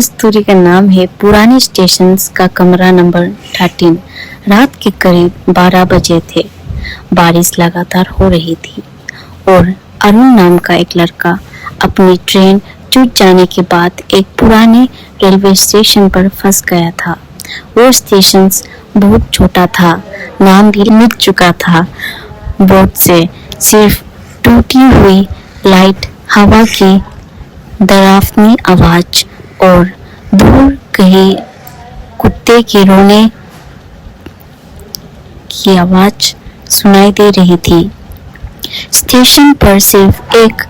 Story का नाम है पुराने स्टेशन का कमरा नंबर 13। रात के करीब 12 बजे थे। बारिश लगातार हो रही थी और अरुण नाम का एक लड़का अपनी ट्रेन छूट जाने के बाद एक पुराने रेलवे स्टेशन पर फंस गया था। वो स्टेशन बहुत छोटा था, नाम भी मिट चुका था। बोर्ड से सिर्फ टूटी हुई लाइट, हवा की डरावनी आवाज और दूर कहीं कुत्ते के रोने की आवाज सुनाई दे रही थी। स्टेशन पर सिर्फ एक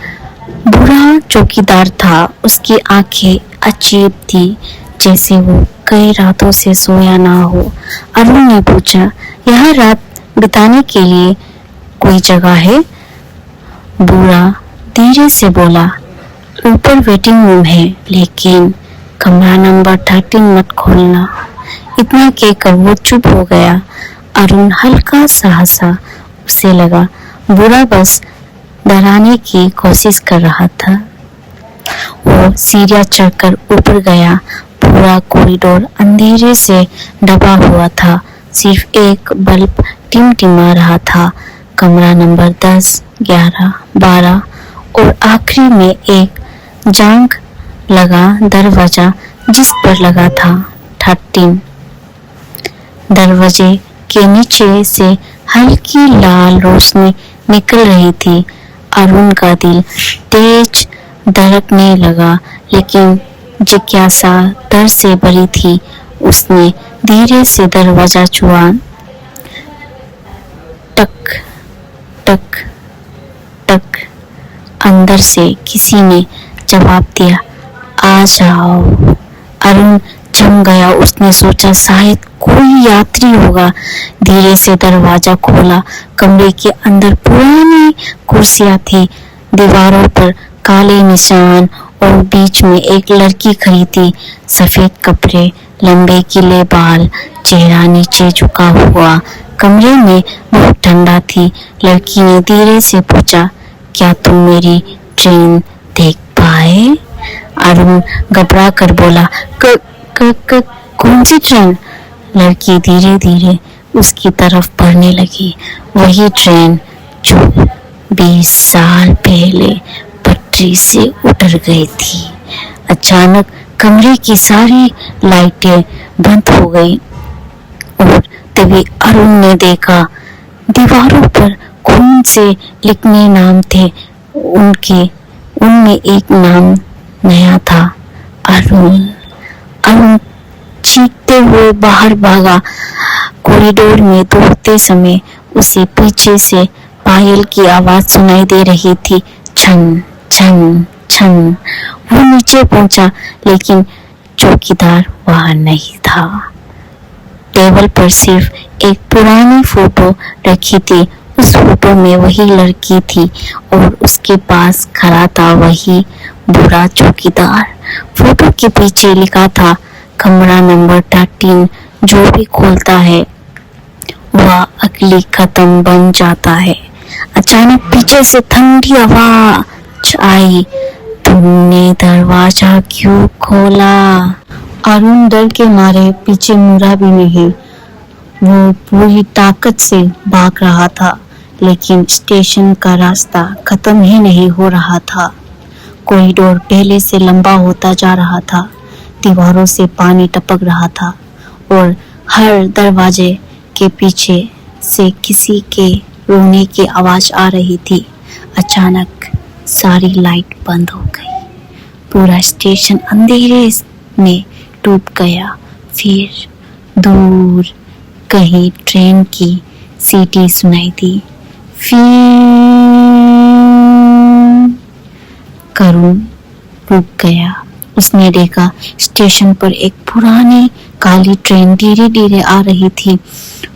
बूढ़ा चौकीदार था। उसकी आंखें अजीब थी, जैसे वो कई रातों से सोया ना हो। अरुण ने पूछा, यहाँ रात बिताने के लिए कोई जगह है? बूढ़ा धीरे से बोला, ऊपर वेटिंग रूम है, लेकिन कमरा नंबर 13 मत खोलना। इतना कहकर वो चुप हो गया। अरुण हल्का सा हंसा। उसे लगा बुरा बस डराने की कोशिश कर रहा था। वो सीढ़ियां चढ़कर ऊपर गया। पूरा कॉरिडोर अंधेरे से ढका हुआ था। सिर्फ एक बल्ब टिमटिमा रहा था। कमरा नंबर 10, 11, 12 और आखिरी में एक जांग लगा दरवाजा, जिस पर लगा था 13। दरवाजे के नीचे से हल्की लाल रोशनी निकल रही थी। अरुण का दिल तेज धड़कने लगा, लेकिन जिज्ञासा डर से भरी थी। उसने धीरे से दरवाजा छुआ। टक टक टक। अंदर से किसी ने जवाब दिया, आ जाओ। अरुण जम गया। उसने सोचा शायद कोई यात्री होगा। धीरे से दरवाजा खोला। कमरे के अंदर पुरानी कुर्सियां थी, दीवारों पर काले निशान और बीच में एक लड़की खड़ी थी। सफेद कपड़े, लंबे गीले बाल, चेहरा नीचे झुका हुआ। कमरे में बहुत ठंडा थी। लड़की ने धीरे से पूछा, क्या तुम मेरी ट्रेन देख पाए? अरुण घबरा कर बोला, कौन सी ट्रेन? लड़की धीरे धीरे उसकी तरफ बढ़ने लगी। वही ट्रेन जो 20 साल पहले पटरी से उतर गई थी। अचानक कमरे की सारी लाइटें बंद हो गई और तभी अरुण ने देखा दीवारों पर खून से लिखने नाम थे। उनमें एक नाम नया था, अरुण। अरुण चीखते हुए बाहर भागा। कॉरिडोर में दौड़ते समय उसे पीछे से पायल की आवाज सुनाई दे रही थी, छन छन छन। वो नीचे पहुंचा, लेकिन चौकीदार वहां नहीं था। टेबल पर सिर्फ एक पुरानी फोटो रखी थी। उस फोटो में वही लड़की थी और उसके पास खड़ा था वही बुरा चौकीदार। फोटो के पीछे लिखा था, कमरा नंबर 13 जो भी खोलता है वह अगली कदम बन जाता है। अचानक पीछे से ठंडी आवाज आई, तुमने दरवाजा क्यों खोला? अरुण डर के मारे पीछे मुड़ा भी नहीं। वो पूरी ताकत से भाग रहा था, लेकिन स्टेशन का रास्ता खत्म ही नहीं हो रहा था। कॉरिडोर पहले से लंबा होता जा रहा था। दीवारों से पानी टपक रहा था और हर दरवाजे के पीछे से किसी के रोने की आवाज आ रही थी। अचानक सारी लाइट बंद हो गई। पूरा स्टेशन अंधेरे में डूब गया। फिर दूर कहीं ट्रेन की सीटी सुनाई दी। अरुण रुक गया। उसने देखा स्टेशन पर एक पुरानी काली ट्रेन धीरे धीरे आ रही थी।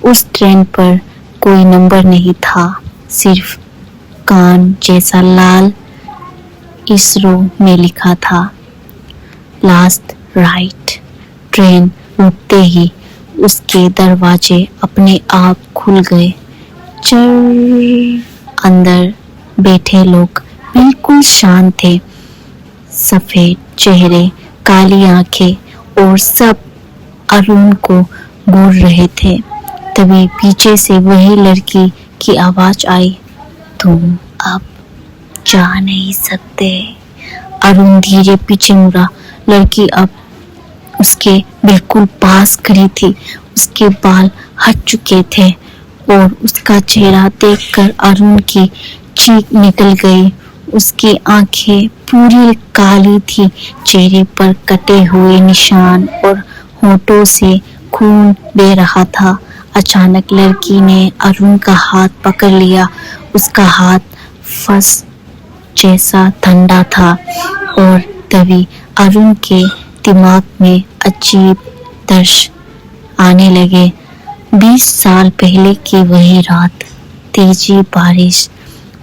उस ट्रेन पर कोई नंबर नहीं था, सिर्फ कान जैसा लाल इसरो में लिखा था, लास्ट राइट। ट्रेन रुकते ही उसके दरवाजे अपने आप खुल गए। अंदर बैठे लोग बिल्कुल शांत थे। सफेद चेहरे, काली आंखें और सब अरुण को घूर रहे थे। तभी पीछे से वही लड़की की आवाज आई, तुम अब जा नहीं सकते। अरुण धीरे पीछे मुड़ा। लड़की अब उसके बिल्कुल पास खड़ी थी। उसके बाल हट चुके थे और उसका चेहरा देखकर अरुण की चीख निकल गई। उसकी आंखें पूरी काली थी, चेहरे पर कटे हुए निशान और होठों से खून बह रहा था। अचानक लड़की ने अरुण का हाथ पकड़ लिया। उसका हाथ फंस जैसा ठंडा था और तभी अरुण के दिमाग में अजीब दर्श आने लगे। 20 साल पहले की वही रात, तेजी बारिश,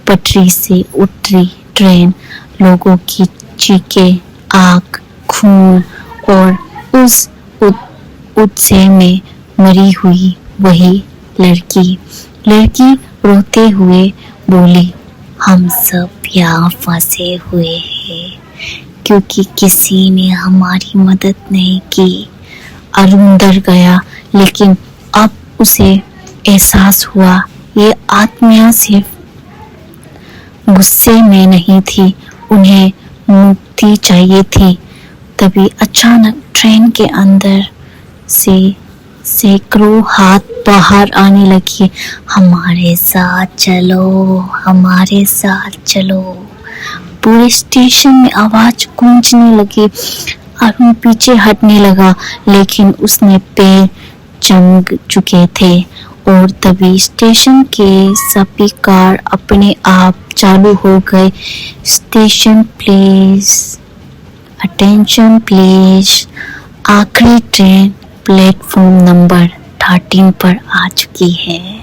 पटरी से उतरी ट्रेन, लोगों की चीखें, आग, खून और उस उत्सव में मरी हुई वही लड़की। लड़की रोते हुए बोली, हम सब यहाँ फंसे हुए हैं क्योंकि किसी ने हमारी मदद नहीं की। अरुण डर गया, लेकिन अब उसे एहसास हुआ ये आत्माएं सिर्फ गुस्से में नहीं थी, उन्हें मुक्ति चाहिए थी। तभी अचानक ट्रेन के अंदर से सैकड़ों हाथ बाहर आने लगे। हमारे साथ चलो, हमारे साथ चलो। पूरे स्टेशन में आवाज गूंजने लगी। अरुण पीछे हटने लगा, लेकिन उसने पैर जम चुके थे और तभी स्टेशन के सभी कार अपने आप चालू हो गए। Station please, attention please. आखिरी ट्रेन प्लेटफॉर्म नंबर 13 पर आ चुकी है।